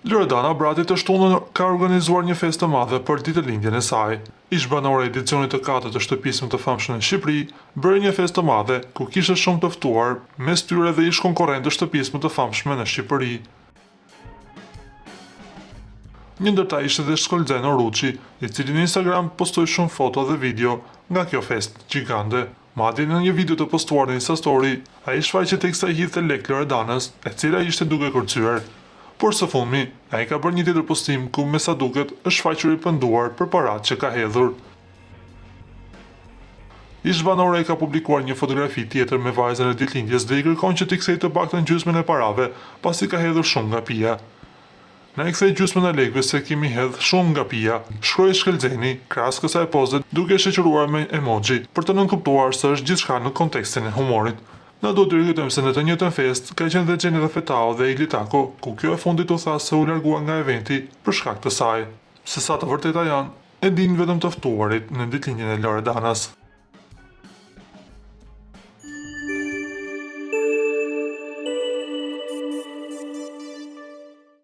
Loredana Brati të shtunën ka organizuar një festë të madhe për ditëlindjen e saj. Ish-banore e edicionit të 4 të shtëpisë më të famshme në Shqipëri bëri një festë të madhe ku kishte shumë të ftuar, mes tyre dhe ish konkurrent të shtëpisë më të famshme në Shqipëri. Një ndër ta ishte dhe Shkollxeno Ruçi, i cili në Instagram postoi shumë foto dhe video nga kjo festë gjigande. Madje në një video të postuar në Insta Story, ai shfaqej teksa i hidhte lek Loredanës, e cila ishte duke kërcyer. Por së fundmi, ai ka bërë një tjetër postim ku me sa duket është shfaqur i penduar për paratë që ka hedhur. Ish-banore ka publikuar një fotografi tjetër me vajzën e ditëlindjes dhe i kërkon që t'i kthejë të paktën gjysmën e parave, pasi ka hedhur shumë nga pija. Na i kthej gjysmën e lekëve se kemi hedh shumë nga pija, shkroi Shkëlxeni, krahas kësaj poze duke shoqëruar me emoji, për të nënkuptuar se është gjithçka në kontekstin e humorit. Na do të rikujtojmë se në të njëjtën festë ka qenë dhe Xheni Rafetao dhe Igli Tako, ku kjo e fundit u tha se u largua nga eventi për shkak të saj. Se sa të vërteta janë, e dinë vetëm të ftuarit në ditëlindjen e Loredanës.